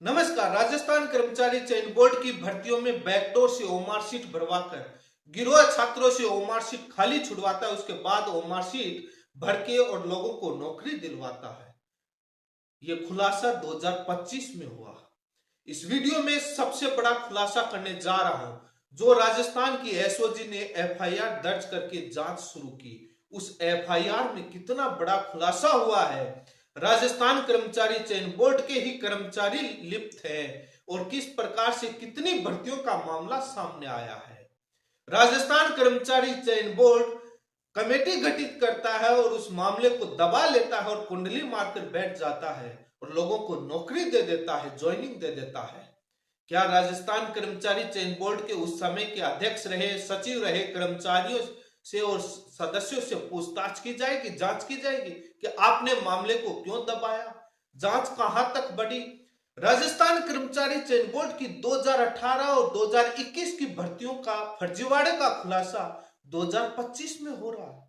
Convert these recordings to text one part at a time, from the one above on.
नमस्कार। राजस्थान कर्मचारी चयन बोर्ड की भर्तियों में बैकडोर से ओमार सीट भरवाकर गिरोह छात्रों से ओमार सीट खाली छुड़वाता है। उसके बाद ओमार सीट भर के और लोगों को नौकरी दिलवाता है। यह खुलासा 2025 में हुआ। इस वीडियो में सबसे बड़ा खुलासा करने जा रहा हूं, जो राजस्थान की एसओजी ने एफआईआर दर्ज करके जांच शुरू की। उस एफआईआर में कितना बड़ा खुलासा हुआ है, राजस्थान कर्मचारी चयन बोर्ड के ही कर्मचारी लिप्त हैं और किस प्रकार से कितनी भर्तियों का मामला सामने आया है। राजस्थान कर्मचारी चयन बोर्ड कमेटी गठित करता है और उस मामले को दबा लेता है और कुंडली मारकर बैठ जाता है और लोगों को नौकरी दे देता है, ज्वाइनिंग दे देता है। क्या राजस्थान कर्मचारी चयन बोर्ड के उस समय के अध्यक्ष रहे, सचिव रहे, कर्मचारियों से और सदस्यों से पूछताछ की जाएगी, जांच की जाएगी कि आपने मामले को क्यों दबाया? जांच कहां तक बढ़ी? राजस्थान कर्मचारी चयन बोर्ड की 2018 और 2021 की भर्तियों का फर्जीवाड़े का खुलासा 2025 में हो रहा है।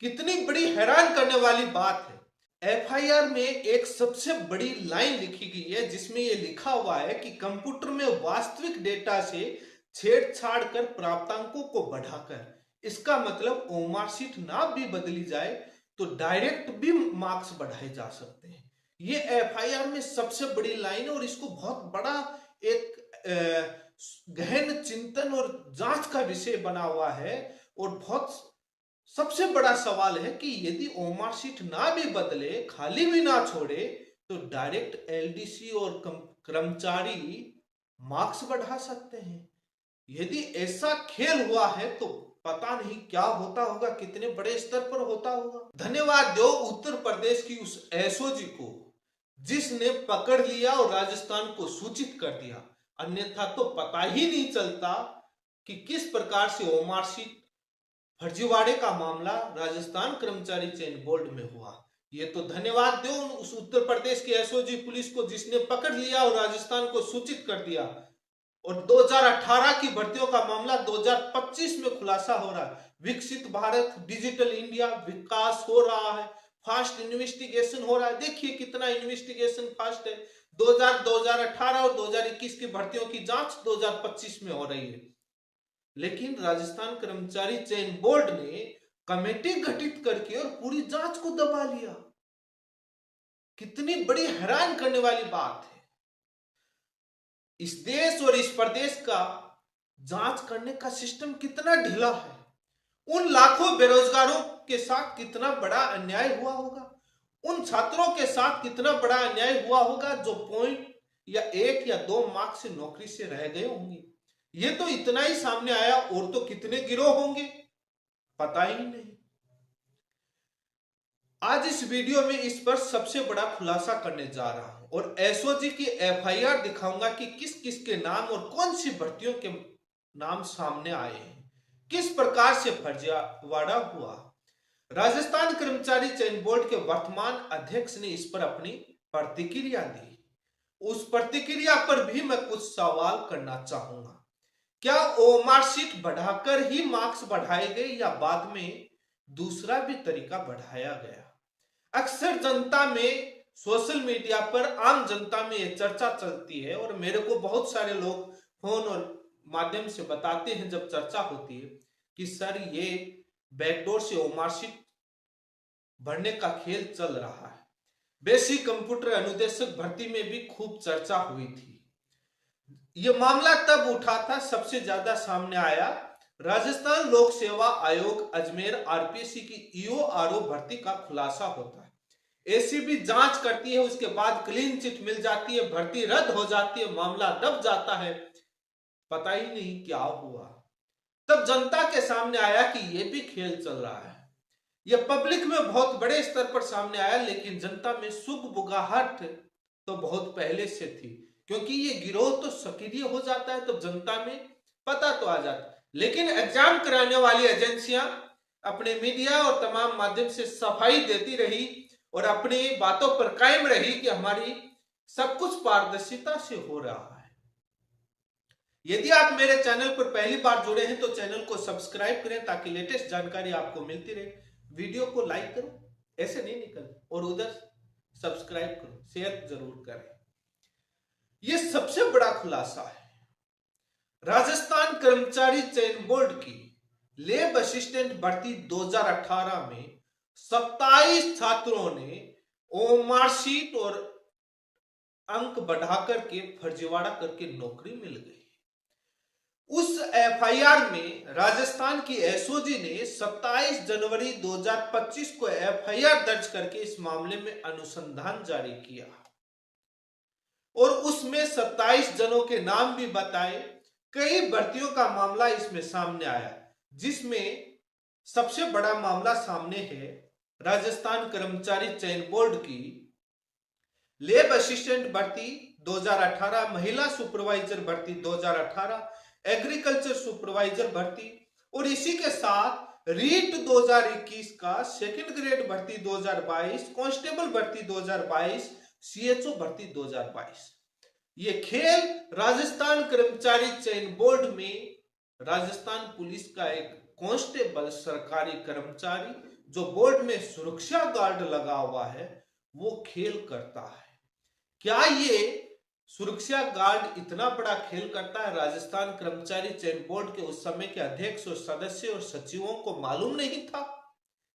कितनी बड़ी हैरान करने वाली बात है। एफआईआर में एक सबसे बड़ी लाइन लिखी गई है जिसमें यह लिखा हुआ है कि कंप्यूटर में वास्तविक डेटा से छेड़छाड़ कर प्राप्तांकों को बढ़ाकर, इसका मतलब ओमार सीट ना भी बदली जाए तो डायरेक्ट भी मार्क्स बढ़ाए जा सकते हैं। ये एफआईआर में सबसे बड़ी लाइन है और इसको बहुत बड़ा एक गहन चिंतन और जांच का विषय बना हुआ है। और बहुत सबसे बड़ा सवाल है कि यदि ओमार सीट ना भी बदले, खाली भी ना छोड़े, तो डायरेक्ट एलडीसी और कर्मचारी मार्क्स बढ़ा सकते हैं। यदि ऐसा खेल हुआ है तो पता नहीं क्या होता होगा, कितने बड़े स्तर पर होता होगा। धन्यवाद दो उत्तर प्रदेश की उस एसओजी को जिसने पकड़ लिया और राजस्थान को सूचित कर दिया, अन्यथा तो पता ही नहीं चलता कि किस प्रकार से ओमार सीट फर्जीवाड़े का मामला राजस्थान कर्मचारी चयन बोर्ड में हुआ। ये तो धन्यवाद दो उस उत्तर प्रदेश की एसओजी पुलिस को जिसने पकड़ लिया और राजस्थान को सूचित कर दिया और 2018 की भर्तियों का मामला 2025 में खुलासा हो रहा है। विकसित भारत, डिजिटल इंडिया, विकास हो रहा है, फास्ट इन्वेस्टिगेशन हो रहा है। देखिए कितना इन्वेस्टिगेशन फास्ट है। 2018 और 2021 की भर्तियों की जांच 2025 में हो रही है, लेकिन राजस्थान कर्मचारी चयन बोर्ड ने कमेटी गठित करके और पूरी जांच को दबा लिया। कितनी बड़ी हैरान करने वाली बात है। इस देश और इस प्रदेश का जांच करने का सिस्टम कितना ढीला है। उन लाखों बेरोजगारों के साथ कितना बड़ा अन्याय हुआ होगा। उन छात्रों के साथ कितना बड़ा अन्याय हुआ होगा जो पॉइंट या 1 या 2 मार्क्स से नौकरी से रह गए होंगे। ये तो इतना ही सामने आया, और तो कितने गिरोह होंगे पता ही नहीं। आज इस वीडियो में इस पर सबसे बड़ा खुलासा करने जा रहा हूं और एसओजी की एफआईआर दिखाऊंगा कि किस किस के नाम और कौन सी भर्तियों के नाम सामने आए हैं, किस प्रकार से फर्जीवाड़ा हुआ। राजस्थान कर्मचारी चयन बोर्ड के वर्तमान अध्यक्ष ने इस पर अपनी प्रतिक्रिया दी। उस प्रतिक्रिया पर भी मैं कुछ सवाल करना चाहूंगा। क्या ओमार सीट बढ़ाकर ही मार्क्स बढ़ाए गए या बाद में दूसरा भी तरीका बढ़ाया गया? अक्सर जनता में, सोशल मीडिया पर, आम जनता में यह चर्चा चलती है और मेरे को बहुत सारे लोग फोन और माध्यम से बताते हैं जब चर्चा होती है कि सर ये बैकडोर से ओमार सीट भरने का खेल चल रहा है। बेसिक कंप्यूटर अनुदेशक भर्ती में भी खूब चर्चा हुई थी। यह मामला तब उठा था, सबसे ज्यादा सामने आया राजस्थान लोक सेवा आयोग अजमेर आरपीएससी की ईओआरओ भर्ती का खुलासा होता है। एसीबी जांच करती है, उसके बाद क्लीन चिट मिल जाती है, भर्ती रद्द हो जाती है, मामला दब जाता है, पता ही नहीं क्या हुआ। तब जनता के सामने आया कि यह भी खेल चल रहा है। यह पब्लिक में बहुत बड़े स्तर पर सामने आया, लेकिन जनता में सुगबुगाहट तो बहुत पहले से थी, क्योंकि ये गिरोह तो सक्रिय हो जाता है तो जनता में पता तो आ जाता है। लेकिन एग्जाम कराने वाली एजेंसियां अपने मीडिया और तमाम माध्यम से सफाई देती रही और अपनी बातों पर कायम रही कि हमारी सब कुछ पारदर्शिता से हो रहा है। यदि आप मेरे चैनल पर पहली बार जुड़े हैं तो चैनल को सब्सक्राइब करें ताकि लेटेस्ट जानकारी आपको मिलती रहे। वीडियो को लाइक करो, ऐसे नहीं निकल, और उधर सब्सक्राइब करो, शेयर जरूर करें। ये सबसे बड़ा खुलासा है। राजस्थान कर्मचारी चयन बोर्ड की लैब असिस्टेंट भर्ती 2018 में 27 छात्रों ने ओमारशीट और अंक बढ़ाकर के फर्जीवाड़ा करके नौकरी मिल गई। उस एफआईआर में राजस्थान की एसओजी ने 27 जनवरी 2025 को एफआईआर दर्ज करके इस मामले में अनुसंधान जारी किया और उसमें 27 जनों के नाम भी बताए। कई भर्तियों का मामला इसमें सामने आया, जिसमें सबसे बड़ा मामला सामने है राजस्थान कर्मचारी चयन बोर्ड की लैब असिस्टेंट भर्ती 2018, महिला सुपरवाइजर भर्ती 2018, एग्रीकल्चर सुपरवाइजर भर्ती और इसी के साथ रीट 2021 का सेकंड ग्रेड भर्ती 2022, कांस्टेबल भर्ती 2022, सीएचओ भर्ती 2022। ये खेल राजस्थान कर्मचारी चयन बोर्ड में राजस्थान पुलिस का एक कांस्टेबल सरकारी कर्मचारी जो बोर्ड में सुरक्षा गार्ड लगा हुआ है वो खेल करता है। क्या ये सुरक्षा गार्ड इतना बड़ा खेल करता है? राजस्थान कर्मचारी चयन बोर्ड के उस समय के अध्यक्ष और सदस्य और सचिवों को मालूम नहीं था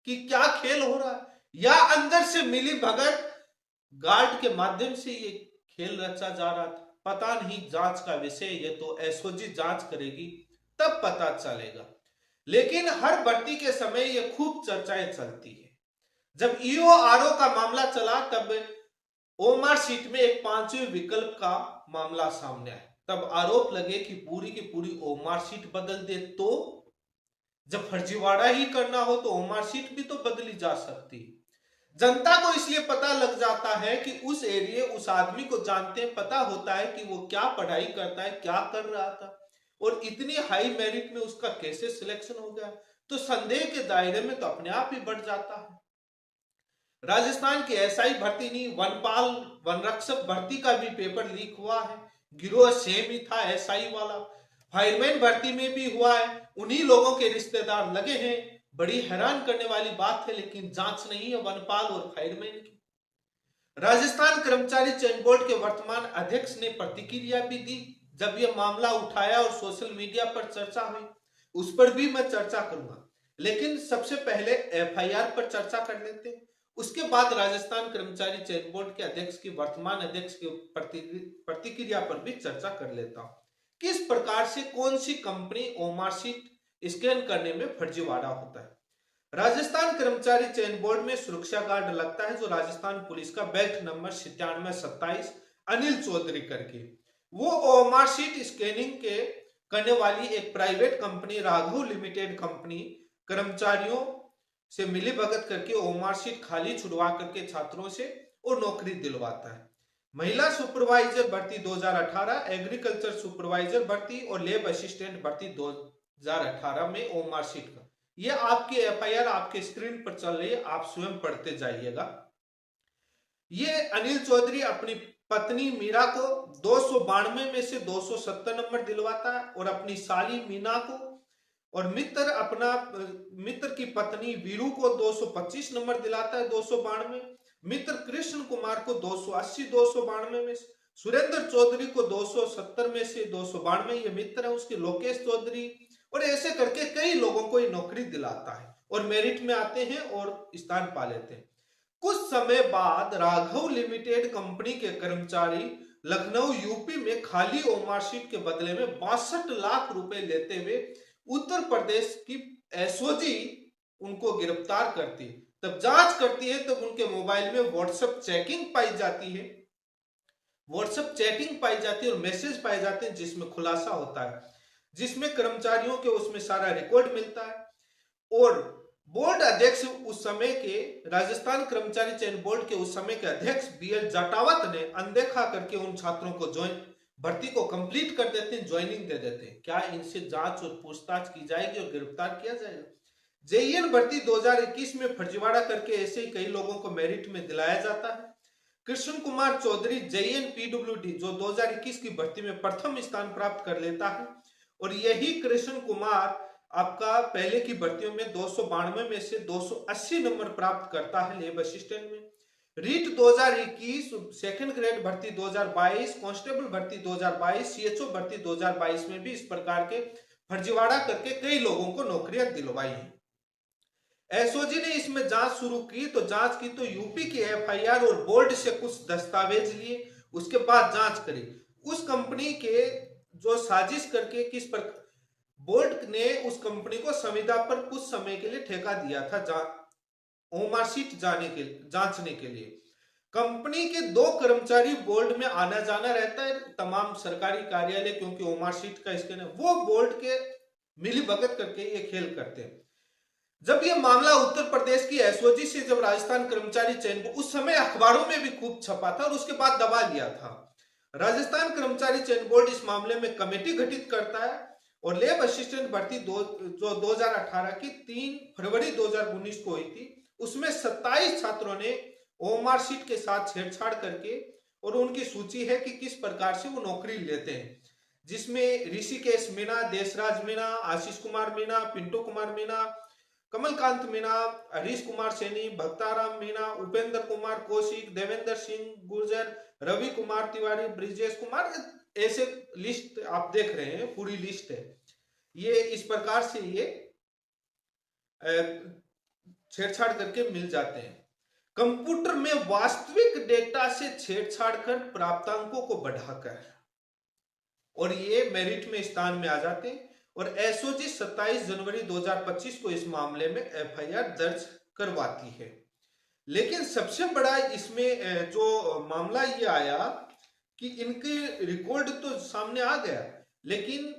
कि क्या खेल हो रहा है, या अंदर से मिली भगत गार्ड के माध्यम से ये खेल रचा जा रहा था? पता नहीं, जांच का विषय ये तो एसओजी जांच करेगी तब पता चलेगा। लेकिन हर भर्ती के समय ये खूब चर्चाएं चलती है। जब ईओआरओ का मामला चला तब ओमार सीट में एक 5वें विकल्प का मामला सामने आया, तब आरोप लगे कि पूरी की पूरी ओमार सीट बदल दे। तो जब फर्जीवाड़ा ही करना हो तो ओमार सीट भी तो बदली जा सकती है। जनता को इसलिए पता लग जाता है कि उस एरिया उस आदमी को जानते हैं, पता होता है कि वो क्या पढ़ाई करता है, क्या कर रहा था और इतनी हाई मेरिट में उसका कैसे सिलेक्शन हो गया, तो संदेह के दायरे में तो अपने आप ही बढ़ जाता है। राजस्थान की एसआई भर्ती नहीं, वनपाल वनरक्षक भर्ती का भी पेपर लीक हुआ है। गिरोह सेम ही था एसआई वाला। फायरमैन भर्ती में भी हुआ है, उन्हीं लोगों के रिश्तेदार लगे हैं। बड़ी हैरान करने वाली बात है, लेकिन जांच नहीं है वनपाल और फायरमैन की। राजस्थान कर्मचारी चयन बोर्ड के वर्तमान अध्यक्ष ने प्रतिक्रिया भी दी जब यह मामला उठाया और सोशल मीडिया पर चर्चा हुई। उस पर भी मैं चर्चा करूंगा, लेकिन सबसे पहले एफआईआर पर चर्चा कर लेते हैं। उसके बाद राजस्थान कर्मचारी चयन बोर्ड के अध्यक्ष की वर्तमान अध्यक्ष की प्रतिक्रिया पर भी चर्चा कर लेता हूं। किस प्रकार से कौन सी कंपनी ओमार सीट स्कैन करने में फर्जीवाड़ा होता है। राजस्थान कर्मचारी चयन बोर्ड में सुरक्षा गार्ड लगता है जो राजस्थान पुलिस का बैच नंबर 9727 अनिल चौधरी करके, वो ओमार सीट स्कैनिंग के करने वाली एक private company Raghav limited company कर्मचारियों से मिली भगत करके ओमार सीट खाली छुड़वा करके छात्रों से और नौकरी दिलवाता है। महिला सुपरवाइजर भर्ती 2018, एग्रीकल्चर सुपरवाइजर भर्ती और लैब असिस्टेंट भर्ती 2018 में ओमार सीट का ये आपकी एफआईआर आपके स्क्रीन पर चल रही है, आप स्वयं पढ़ते जाइएगा। ये अनिल चौधरी अपनी पत्नी मीरा को 292 में से 270 नंबर दिलवाता है और अपनी साली मीना को और मित्र की पत्नी वीरू को 225 नंबर दिलाता है 292, मित्र कृष्ण कुमार को 280 292 में, सुरेंद्र चौधरी को 270 में से 292, ये मित्र है उसके लोकेश चौधरी, और ऐसे करके कई लोगों को ये नौकरी दिलाता है और मेरिट में आते हैं और स्थान पा लेते हैं। कुछ समय बाद राघव लिमिटेड कंपनी के कर्मचारी लखनऊ यूपी में खाली ओमार सीट के बदले में 62 लाख रुपए लेते हुए उत्तर प्रदेश की एसओजी उनको गिरफ्तार करती है। तब जांच करती है तब उनके मोबाइल में व्हाट्सएप चैटिंग पाई जाती है, व्हाट्सएप चैटिंग पाई जाती है और मैसेज पाए जाते हैं जिसमें खुलासा होता है, जिसमें कर्मचारियों के उसमें सारा रिकॉर्ड मिलता है। और बोर्ड अध्यक्ष उस समय के राजस्थान कर्मचारी चयन बोर्ड के उस समय के अध्यक्ष बीएल जाटावत ने अनदेखा करके उन छात्रों को भर्ती को कंप्लीट कर देते हैं, ज्वाइनिंग दे देते हैं। क्या इनसे जांच और पूछताछ की जाएगी और गिरफ्तार किया जाएगा? जेईएन भर्ती 2021 में फर्जीवाड़ा करके ऐसे ही कई लोगों को मेरिट में दिलाया जाता है। कृष्ण कुमार चौधरी जेईएन पीडब्ल्यूडी जो 2021 की भर्ती में प्रथम स्थान प्राप्त कर लेता है और यही कृष्ण कुमार आपका पहले की भर्तियों में 292 में से 280 नंबर प्राप्त करता है लेब असिस्टेंट में। रीट 2021, सेकंड ग्रेड भर्ती 2022, कांस्टेबल भर्ती 2022, सीएचओ भर्ती 2022 में भी इस प्रकार के फर्जीवाड़ा करके कई लोगों को नौकरियां दिलवाई हैं। एसओजी ने इसमें जांच शुरू की तो यूपी की एफआईआर और बोर्ड से कुछ दस्तावेज लिए, उसके बाद जांच करी उस कंपनी के जो साजिश करके किस पर बोर्ड ने उस कंपनी को संविदा पर कुछ समय के लिए ठेका दिया था ओमारशीट जांचने के लिए। कंपनी के 2 कर्मचारी बोर्ड में आना जाना रहता है, तमाम सरकारी कार्यालय, क्योंकि ओमारशीट का स्कैन है, वो बोर्ड के मिली भगत करके ये खेल करते हैं। जब ये मामला उत्तर प्रदेश की एसओजी से जब राजस्थान कर्मचारी चयन बोर्ड, उस समय अखबारों में भी खूब छपा था और उसके बाद दबा लिया था। राजस्थान कर्मचारी चयन बोर्ड इस मामले में कमेटी गठित करता है और लेब असिस्टेंट भर्ती जो 2018 की 3 फरवरी 2019 को हुई थी, उसमें 27 छात्रों ने ओमारशीट के साथ छेड़छाड़ करके, और उनकी सूची है कि किस प्रकार से वो नौकरी लेते हैं, जिसमें ऋषिकेश मीणा, देशराज मीणा, आशीष कुमार मीणा, पिंटू कुमार मीणा, कमलकांत मीणा, हरीश कुमार सैनी, भक्ताराम मीणा, उपेंद्र कुमार कौशिक, देवेंद्र सिंह गुर्जर, रवि कुमार तिवारी, ब्रिजेश कुमार, ऐसे लिस्ट आप देख रहे हैं, पूरी लिस्ट है। ये इस प्रकार से ये छेड़छाड़ करके मिल जाते हैं। कंप्यूटर में वास्तविक डेटा से छेड़छाड़ कर प्राप्तांकों को बढ़ाकर, और ये मेरिट में स्थान में आ जाते हैं। और एसओजी 27 जनवरी 2025 को इस मामले में एफआईआर दर्ज करवाती है। लेकिन सबसे बड़ा इसमें जो मामला ये आया कि इनके रिकॉर्ड तो सामने आ गया, लेकिन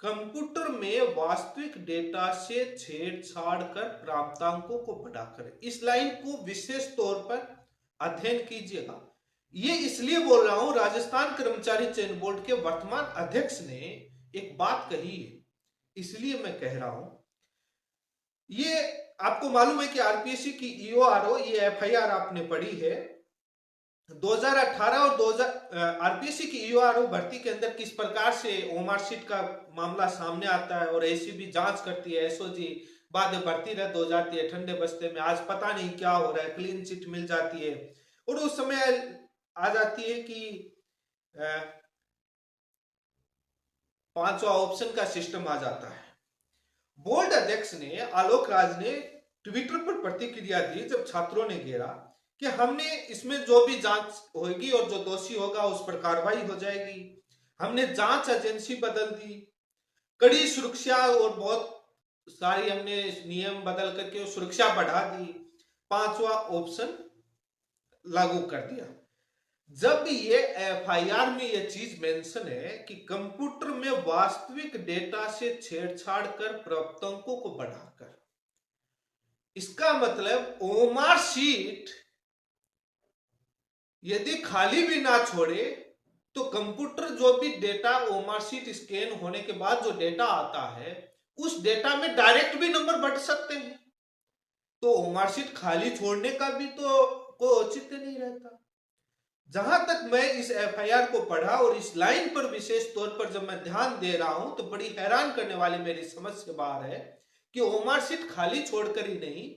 कंप्यूटर में वास्तविक डेटा से छेड़छाड़ कर प्राप्तांकों को बढ़ाकर, इस लाइन को विशेष तौर पर अध्ययन कीजिएगा। ये इसलिए बोल रहा हूं, राजस्थान कर्मचारी चयन बोर्ड के वर्तमान अध्यक्ष ने एक बात कही है, इसलिए मैं कह रहा हूं। ये आपको मालूम है कि आरपीएससी की ईओआरओ, ये एफआईआर आपने पढ़ी है, 2018 और आरपीएससी की ईओआरओ भर्ती के अंदर किस प्रकार से ओमारशीट का मामला सामने आता है और एसीबी जांच करती है, एसओजी बाद में भर्ती रद्द हो जाती है ठंडे बस्ते में, आज पता नहीं क्या हो रहा है, क्लीन चिट मिल जाती है, और उस समय आ जाती है कि 5वां ऑप्शन का सिस्टम आ जाता है। बोर्ड अध्यक्ष ने, आलोक राज ने ट्विटर पर प्रतिक्रिया दी जब छात्रों ने घेरा कि हमने इसमें जो भी जांच होगी और जो दोषी होगा उस पर कार्रवाई हो जाएगी। हमने जांच एजेंसी बदल दी, कड़ी सुरक्षा और बहुत सारी हमने नियम बदल करके सुरक्षा बढ़ा दी, 5वां ऑप्शन लागू कर दिया। जब ये एफआईआर में ये चीज मेंशन है कि कंप्यूटर में वास्तविक डेटा से छेड़छाड़ कर प्राप्तांकों को बढ़ाकर, इसका मतलब ओमारशीट यदि खाली भी ना छोड़े तो कंप्यूटर जो भी डेटा ओमारशीट स्कैन होने के बाद जो डेटा आता है, उस डेटा में डायरेक्ट भी नंबर बढ़ सकते हैं। तो ओमारशीट खाली छोड़ने का भी तो कोई औचित्य नहीं रहता। जहां तक मैं इस एफआईआर को पढ़ा और इस लाइन पर विशेष तौर पर जब मैं ध्यान दे रहा हूं, तो बड़ी हैरान करने वाली मेरी समझ से बाहर है कि ओमारशीट खाली छोड़कर ही नहीं,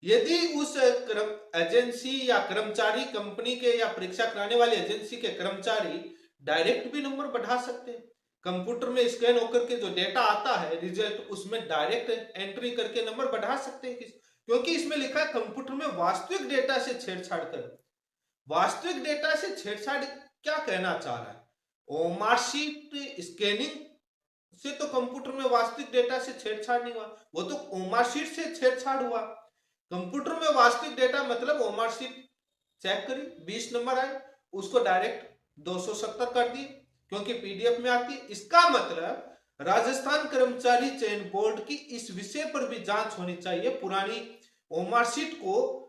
यदि उस एजेंसी या कर्मचारी, कंपनी के या परीक्षा कराने वाली एजेंसी के कर्मचारी डायरेक्ट भी नंबर बढ़ा सकते हैं। कंप्यूटर में स्कैन होकर के जो डेटा आता है रिजल्ट, उसमें डायरेक्ट एंट्री करके नंबर बढ़ा सकते हैं, क्योंकि इसमें लिखा है कंप्यूटर में वास्तविक डेटा से छेड़छाड़ कर। वास्तविक डेटा से छेड़छाड़ क्या कहना चाह रहा है? ओमारशीट स्कैनिंग से तो कंप्यूटर में वास्तविक डेटा से छेड़छाड़ नहीं हुआ, वो तो ओमारशीट से छेड़छाड़ हुआ। कंप्यूटर में वास्तविक डेटा मतलब ओमारशीट चेक करी, 20 नंबर आए, उसको डायरेक्ट 270 कर दिए क्योंकि पीडीएफ में आती है। इसका मतलब राजस्थान कर्मचारी चयन बोर्ड की इस विषय पर भी जांच होनी चाहिए, पुरानी ओमारशीट को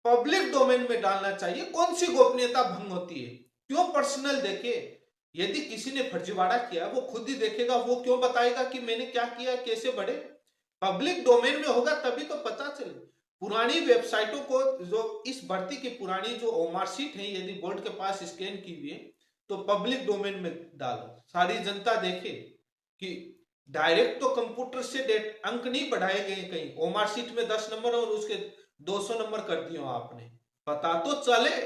पब्लिक डोमेन में डालना चाहिए। कौन सी गोपनीयता भंग होती है? क्यों पर्सनल देखे? यदि किसी ने फर्जीवाड़ा किया वो खुद ही देखेगा, वो क्यों बताएगा कि मैंने क्या किया, कैसे बढ़े? पब्लिक डोमेन में होगा तभी तो पता चले। पुरानी वेबसाइटों को, जो इस भर्ती की पुरानी जो ओमारशीट है, यदि बोर्ड के पास स्कैन की हुई है तो पब्लिक डोमेन में डालो, सारी जनता देखे कि डायरेक्ट तो कंप्यूटर से अंक नहीं बढ़ाए गए। कहीं ओमारशीट में 10 नंबर और उसके 200 नंबर कर दिए आपने, पता तो चले।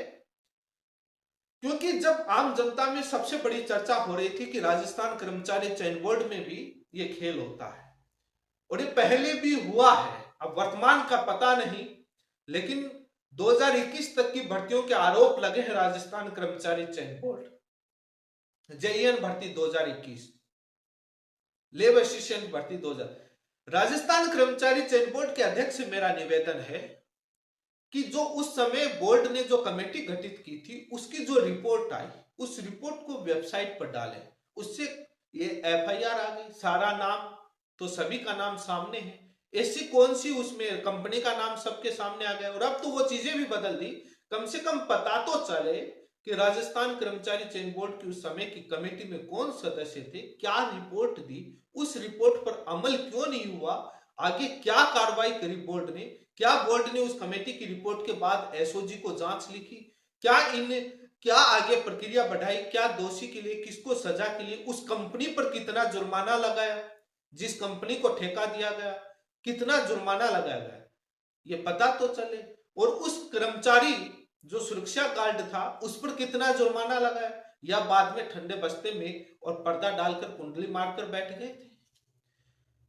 क्योंकि जब आम जनता में सबसे बड़ी चर्चा हो रही थी कि राजस्थान कर्मचारी चयन बोर्ड में भी ये खेल होता है, और ये पहले भी हुआ है, अब वर्तमान का पता नहीं, लेकिन 2021 तक की भर्तियों के आरोप लगे हैं राजस्थान कर्मचारी चयन बोर्ड। जेईएन भर्ती 2021, लेब असिस्टेंट भर्ती 2000। राजस्थान कर्मचारी चयन बोर्ड के अध्यक्ष से मेरा निवेदन है कि जो उस समय बोर्ड ने जो कमेटी गठित की थी उसकी जो रिपोर्ट आई, उस रिपोर्ट को वेबसाइट पर डालें। उससे ये एफआईआर आ गई, सारा नाम तो सभी का नाम सामने है, ऐसी कौन सी उसमें कंपनी का नाम सबके सामने आ गया। और अब तो वो चीजें भी बदल दी, कम से कम पता तो चले कि राजस्थान कर्मचारी चयन बोर्ड की उस समय की कमेटी में कौन सदस्य थे, क्या रिपोर्ट दी, उस रिपोर्ट पर अमल क्यों नहीं हुआ, आगे क्या कार्रवाई करी बोर्ड ने, क्या बोर्ड ने उस कमेटी की रिपोर्ट के बाद एसओजी को जांच लिखी, क्या आगे प्रक्रिया बढ़ाई, क्या दोषी के लिए किसको सजा के लिए, उस कंपनी पर कितना जुर्माना लगाया, जिस कंपनी को ठेका दिया गया कितना जुर्माना लगाया गया, ये पता तो चले। और उस कर्मचारी जो सुरक्षा गार्ड था उस पर कितना जुर्माना लगाया, या बाद में ठंडे बस्ते में और पर्दा डालकर कुंडली मारकर बैठ गए थे।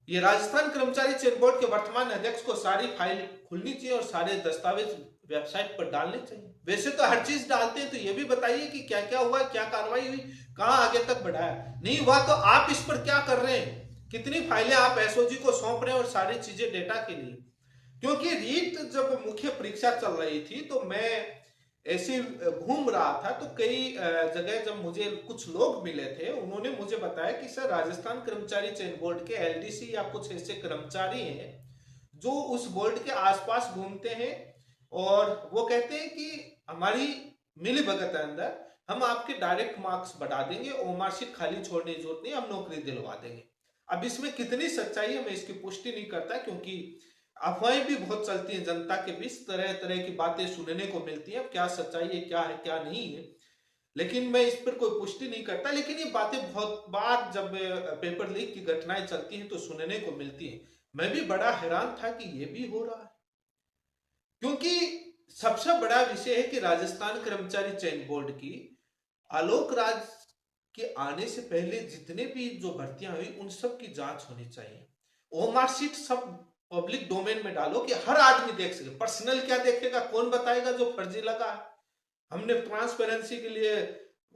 ये राजस्थान कर्मचारी चयन बोर्ड के वर्तमान अध्यक्ष को सारी फाइल खुलनी चाहिए और सारे दस्तावेज वेबसाइट पर डालने चाहिए। वैसे तो हर चीज डालते हैं, तो ये भी बताइए कि क्या क्या हुआ, क्या कार्रवाई हुई, कहां आगे तक बढ़ाया। नहीं हुआ तो आप इस पर क्या कर रहे हैं, कितनी फाइलें आप एसओजी को सौंप रहे हैं और सारी चीजें डेटा के लिए। क्योंकि रीट जब मुख्य परीक्षा चल रही थी तो मैं ऐसे घूम रहा था, तो कई जगह जब मुझे कुछ लोग मिले थे, उन्होंने मुझे बताया कि सर राजस्थान कर्मचारी चयन बोर्ड के एलडीसी या कुछ ऐसे कर्मचारी हैं जो उस बोर्ड के आसपास घूमते हैं और वो कहते हैं कि हमारी मिली भगत है अंदर, हम आपके डायरेक्ट मार्क्स बढ़ा देंगे, ओमार शीट खाली छोड़ने की जरूरत नहीं, हम नौकरी दिलवा देंगे। अब इसमें कितनी सच्चाई है मैं इसकी पुष्टि नहीं करता, क्योंकि अफवाहें भी बहुत चलती हैं जनता के बीच, तरह तरह की बातें सुनने को मिलती हैं। अब क्या सच्चाई है क्या नहीं है, लेकिन मैं इस पर कोई पुष्टि नहीं करता। लेकिन ये बातें बहुत बार जब पेपर लीक की घटनाएं चलती हैं तो सुनने को मिलती हैं। मैं भी बड़ा हैरान था कि ये भी हो रहा है, क्योंकि सबसे बड़ा विषय है कि राजस्थान कर्मचारी चयन बोर्ड की आलोक राज के आने से पहले जितने भी जो भर्तियां हुई उन सब की जांच होनी चाहिए। ओमार शीट सब पब्लिक डोमेन में डालो कि हर आदमी देख सके। पर्सनल क्या देखेगा, कौन बताएगा जो फर्जी लगा है। हमने ट्रांसपेरेंसी के लिए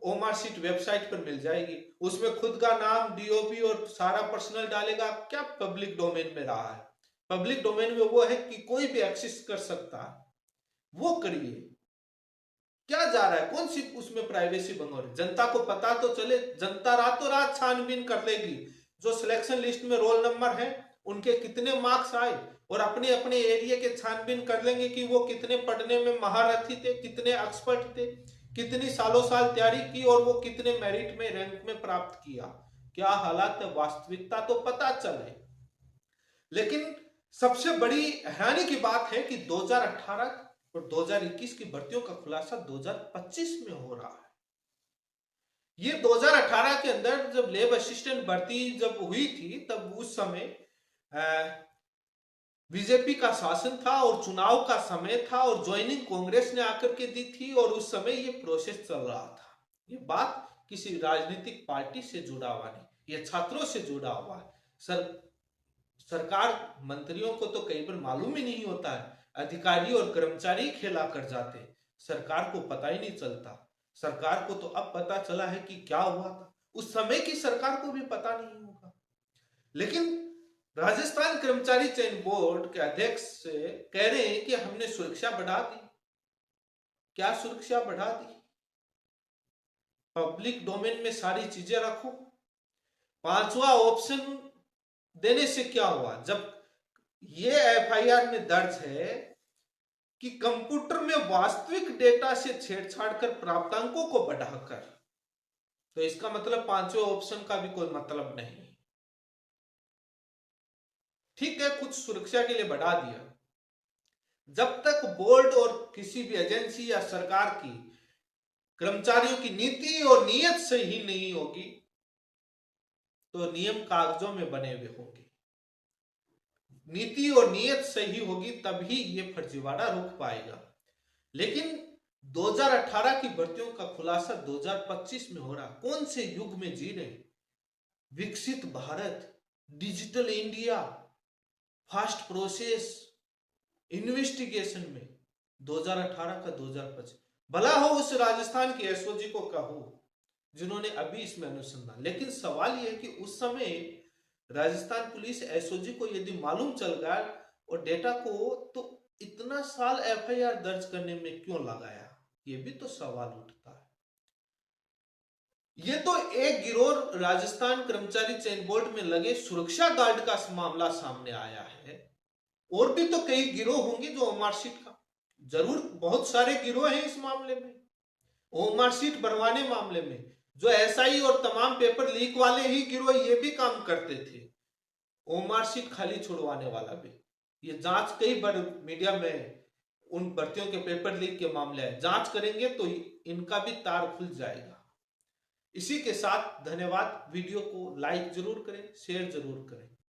ओमार शीट वेबसाइट पर मिल जाएगी, उसमें खुद का नाम, डीओपी और सारा पर्सनल डालेगा। क्या पब्लिक डोमेन में रहा है, पब्लिक डोमेन में वो है कि कोई भी एक्सेस कर सकता है, वो करिए। क्या जा रहा है, कौन सी उसमें प्राइवेसी भंग हो रही है, जनता को पता तो चले। जनता रातों रात छानबीन कर लेगी, जो सिलेक्शन लिस्ट में रोल नंबर है उनके कितने मार्क्स आए, और अपने अपने एरिया के छानबीन कर लेंगे कि वो कितने पढ़ने में महारथी थे, कितने एक्सपर्ट थे, कितनी सालों साल तैयारी की और वो कितने मेरिट में रैंक में प्राप्त किया। क्या हालात है, वास्तविकता तो पता चले। लेकिन सबसे बड़ी हैरानी की बात है कि 2018 और 2021 की भर्तियों का खुलासा 2025 में हो रहा है। ये 2018 के अंदर जब लेब असिस्टेंट भर्ती जब हुई थी तब उस समय बीजेपी का शासन था और चुनाव का समय था और ज्वाइनिंग कांग्रेस ने आकर के दी थी और उस समय ये प्रोसेस चल रहा था। ये बात किसी राजनीतिक पार्टी से जुड़ा हुआ नहीं, ये छात्रों से जुड़ा हुआ है। सरकार मंत्रियों को तो कई बार मालूम ही नहीं होता है, अधिकारी और कर्मचारी खेला कर जाते, सरकार को पता ही नहीं चलता। सरकार को तो अब पता चला है कि क्या हुआ था, उस समय की सरकार को भी पता नहीं होगा। लेकिन राजस्थान कर्मचारी चयन बोर्ड के अध्यक्ष से कह रहे हैं कि हमने सुरक्षा बढ़ा दी। क्या सुरक्षा बढ़ा दी, पब्लिक डोमेन में सारी चीजें रखो। पांचवा ऑप्शन देने से क्या हुआ, जब ये एफआईआर में दर्ज है कि कंप्यूटर में वास्तविक डेटा से छेड़छाड़ कर प्राप्तांकों को बढ़ाकर, तो इसका मतलब पांचवें ऑप्शन का भी कोई मतलब नहीं। ठीक है, कुछ सुरक्षा के लिए बढ़ा दिया, जब तक बोर्ड और किसी भी एजेंसी या सरकार की कर्मचारियों की नीति और नीयत सही नहीं होगी तो नियम कागजों में बने हुए होंगे। नीति और नीयत सही होगी तभी ये फर्जीवाड़ा रुक पाएगा। लेकिन 2018 की भर्तियों का खुलासा 2025 में हो रहा। कौन से युग में जी रहे? विकसित Bharat, digital India, fast process, investigation में 2018 का 2025। भला हो उस राजस्थान के एसओजी को कहो जिन्होंने अभी इसमें अनुसंधान, लेकिन सवाल यह है कि उस समय राजस्थान पुलिस एसओजी को यदि मालूम चल गया और डेटा को, तो इतना साल एफआईआर दर्ज करने में क्यों लगाया? ये भी तो सवाल उठता है। ये तो एक गिरोह राजस्थान कर्मचारी चयन बोर्ड में लगे सुरक्षा गार्ड का मामला सामने आया है। और भी तो कई गिरोह होंगे जो ओमारशीट का, जरूर बहुत सारे गिरोह हैं इस मामले में। ओमारशीट बनवाने मामले में जो एसआई और तमाम पेपर लीक वाले ही गिरोह ये भी काम करते थे। ओमारशीट खाली छुड़वाने वाला भी, ये जांच कई बार मीडिया में उन भर्तियों के पेपर लीक के मामले है, जांच करेंगे तो इनका भी तार खुल जाएगा। इसी के साथ धन्यवाद। वीडियो को लाइक जरूर करें, शेयर जरूर करें।